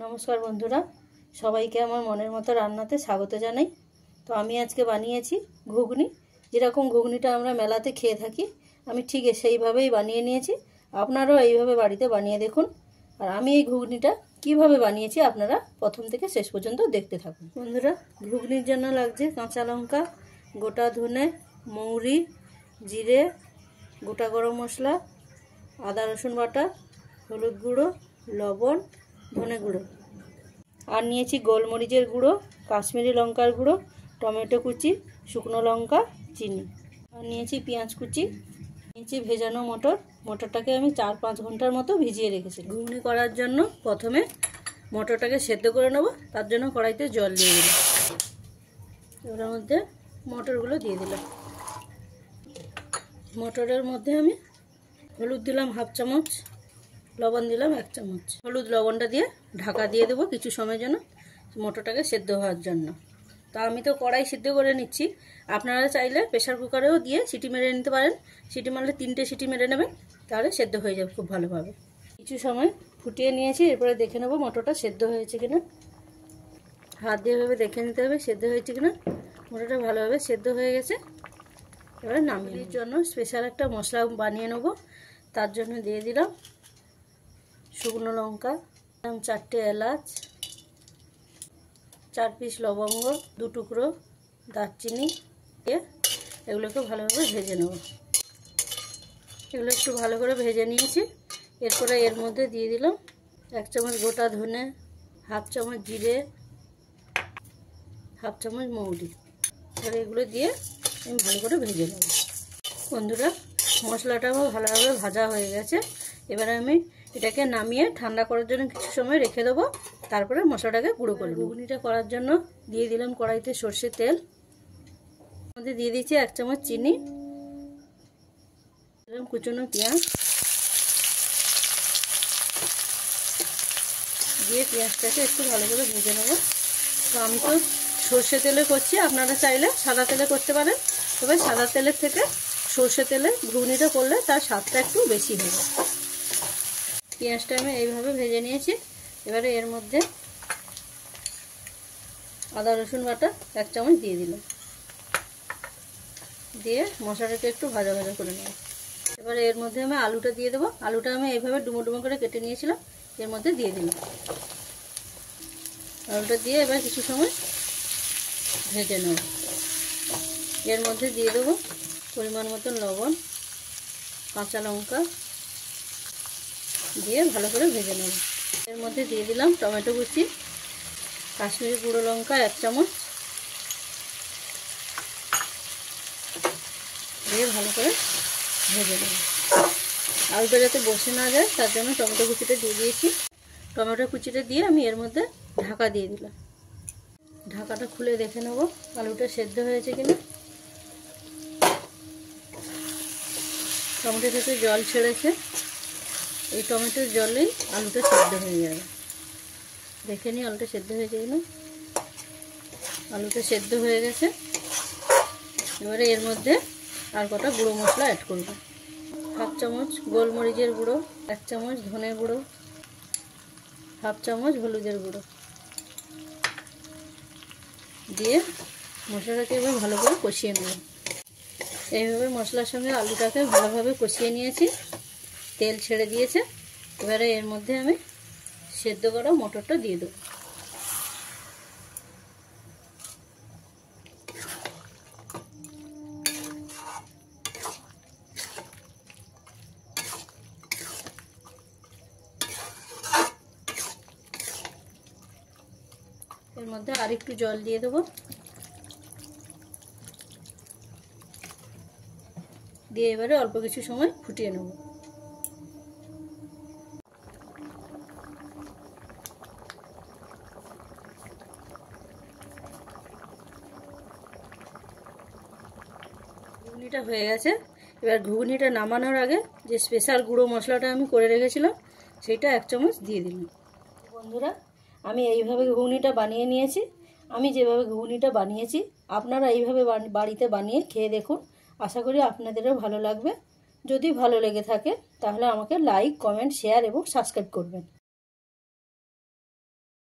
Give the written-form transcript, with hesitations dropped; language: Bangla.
নমস্কার বন্ধুরা, সবাইকে আমার মনের মতো রান্নাতে স্বাগত জানাই। তো আমি আজকে বানিয়েছি ঘুগনি। যেরকম ঘুগনিটা আমরা মেলাতে খেয়ে থাকি, আমি ঠিক সেইভাবেই বানিয়ে নিয়েছি। আপনারাও এইভাবে বাড়িতে বানিয়ে দেখুন। আর আমি এই ঘুগনিটা কিভাবে বানিয়েছি আপনারা প্রথম থেকে শেষ পর্যন্ত দেখতে থাকুন। বন্ধুরা, ঘুগনির জন্য লাগছে কাঁচা লঙ্কা, গোটা ধনে, মৌরি, জিরে, গোটা গরম মশলা, আদা রসুন বাটা, হলুদ গুঁড়ো, লবণ, ধনে গুঁড়ো। আর নিয়েছি গোলমরিচের গুঁড়ো, কাশ্মীরি লঙ্কার গুঁড়ো, টমেটো কুচি, শুকনো লঙ্কা, চিনি। আর নিয়েছি পেঁয়াজ কুচি, নিয়েছি ভেজানো মটর। মটরটাকে আমি 4-5 ঘন্টার মতো ভিজিয়ে রেখেছি। ঘুগনি করার জন্য প্রথমে মটরটাকে সেদ্ধ করে নেব। তার জন্য কড়াইতে জল দিয়ে দিলাম। এর মধ্যে মটরগুলো দিয়ে দিলাম। মটরের মধ্যে আমি হলুদ দিলাম 1/2 চামচ, লবণ দিলাম 1 চামচ। হলুদ লবণটা দিয়ে ঢাকা দিয়ে দেবো কিছু সময়ের জন্য, মটরটাকে সেদ্ধ হওয়ার জন্য। তা আমি তো কড়াই সিদ্ধ করে নিচ্ছি, আপনারা চাইলে প্রেশার কুকারেও দিয়ে সিটি মেরে নিতে পারেন। সিটি মারলে 3টে সিটি মেরে নেবেন, তাহলে সেদ্ধ হয়ে যাবে খুব ভালোভাবে। কিছু সময় ফুটিয়ে নিয়েছি, এরপরে দেখে নেবো মটরটা সেদ্ধ হয়েছে কিনা। হাত দিয়ে ভাবে দেখে নিতে হবে সেদ্ধ হয়েছে কিনা। মটরটা ভালোভাবে সেদ্ধ হয়ে গেছে। এবার নামিয়ে জন্য স্পেশাল একটা মশলা বানিয়ে নেবো। তার জন্য দিয়ে দিলাম শুকনো লঙ্কা, 4টে এলাচ, 4 পিস লবঙ্গ, 2 টুকরো দারচিনি দিয়ে এগুলোকে ভালোভাবে ভেজে নেব। এগুলো একটু ভালো করে ভেজে নিয়েছি। এরপরে এর মধ্যে দিয়ে দিলাম 1 চামচ গোটা ধনে, 1/2 চামচ জিরে, 1/2 চামচ মৌরি। এবার এগুলো দিয়ে আমি ভালো করে ভেজে নেব। বন্ধুরা, মশলাটা আমার ভালোভাবে ভাজা হয়ে গেছে। এবারে আমি এটাকে নামিয়ে ঠান্ডা করার জন্য কিছু সময় রেখে দেবো। তারপরে মশলাটাকে গুঁড়ো করে ঘুগনিটা করার জন্য দিয়ে দিলাম কড়াইতে সর্ষের তেল। মধ্যে দিয়ে দিচ্ছি 1 চামচ চিনি, দিলাম কুচনো পেঁয়াজ, দিয়ে পেঁয়াজটাকে একটু ভালো করে ভেজে নেব। তো আমি তো সর্ষে তেলে করছি, আপনারা চাইলে সাদা তেলে করতে পারেন। তবে সাদা তেলের থেকে সর্ষে তেলে ঘুগনিটা করলে তার স্বাদটা একটু বেশি হবে। পেঁয়াজটা আমি এইভাবে ভেজে নিয়েছি। এবারে এর মধ্যে আদা রসুন বাটা 1 চামচ দিয়ে দিলাম, দিয়ে মশলাটাকে একটু ভাজা ভাজা করে নেব। এবারে এর মধ্যে আমি আলুটা দিয়ে দেবো। আলুটা আমি এইভাবে ডুমো ডুমো করে কেটে নিয়েছিলাম, এর মধ্যে দিয়ে দিলাম। আলুটা দিয়ে এবার কিছু সময় ভেজে নেব। এর মধ্যে দিয়ে দেবো পরিমাণ মতন লবণ, কাঁচা লঙ্কা দিয়ে ভালো করে ভেজে নেব। এর মধ্যে দিয়ে দিলাম টমেটো কুচি, কাশ্মীরি গুঁড়ো লঙ্কা 1 চামচ দিয়ে ভালো করে ভেজে নেব। আলুটা যাতে বসে না যায় তার জন্য টমেটো কুচিটা দিয়ে দিয়েছি। টমেটো কুচিটা দিয়ে আমি এর মধ্যে ঢাকা দিয়ে দিলাম। ঢাকাটা খুলে দেখে নেব আলুটা সেদ্ধ হয়েছে কিনা। টমেটো থেকে জল ছেড়েছে, এই টমেটোর জলেই আলুটা সেদ্ধ হয়ে যাবে। দেখে নিই আলুটা সেদ্ধ হয়েছে কিনা। আলুটা সেদ্ধ হয়ে গেছে। এবারে এর মধ্যে আর কটা গুঁড়ো মশলা অ্যাড করব। 1/2 চামচ গোলমরিচের গুঁড়ো, 1 চামচ ধনে গুঁড়ো, 1/2 চামচ হলুদের গুঁড়ো দিয়ে মশলাটাকে এবার ভালো করে কষিয়ে নেব। এইভাবে মশলার সঙ্গে আলুটাকে ভালোভাবে কষিয়ে নিয়েছি, তেল ছেড়ে দিয়েছে। এবারে এর মধ্যে আমি সেদ্ধ করা মটরটা দিয়ে দেবো। এর মধ্যে আরেকটু জল দিয়ে দেবো, দিয়ে এবারে অল্প কিছু সময় ফুটিয়ে নেব। ঘুগনিটা হয়ে গেছে। এবার ঘুগনিটা নামানোর আগে যে স্পেশাল গুঁড়ো মশলাটা আমি করে রেখেছিলাম সেইটা 1 চামচ দিয়ে দিলাম। বন্ধুরা, আমি এইভাবে ঘুগনিটা বানিয়ে নিয়েছি। আমি যেভাবে ঘুগনিটা বানিয়েছি আপনারা এইভাবে বাড়িতে বানিয়ে খেয়ে দেখুন। আশা করি আপনাদেরও ভালো লাগবে। যদি ভালো লেগে থাকে তাহলে আমাকে লাইক, কমেন্ট, শেয়ার এবং সাবস্ক্রাইব করবেন।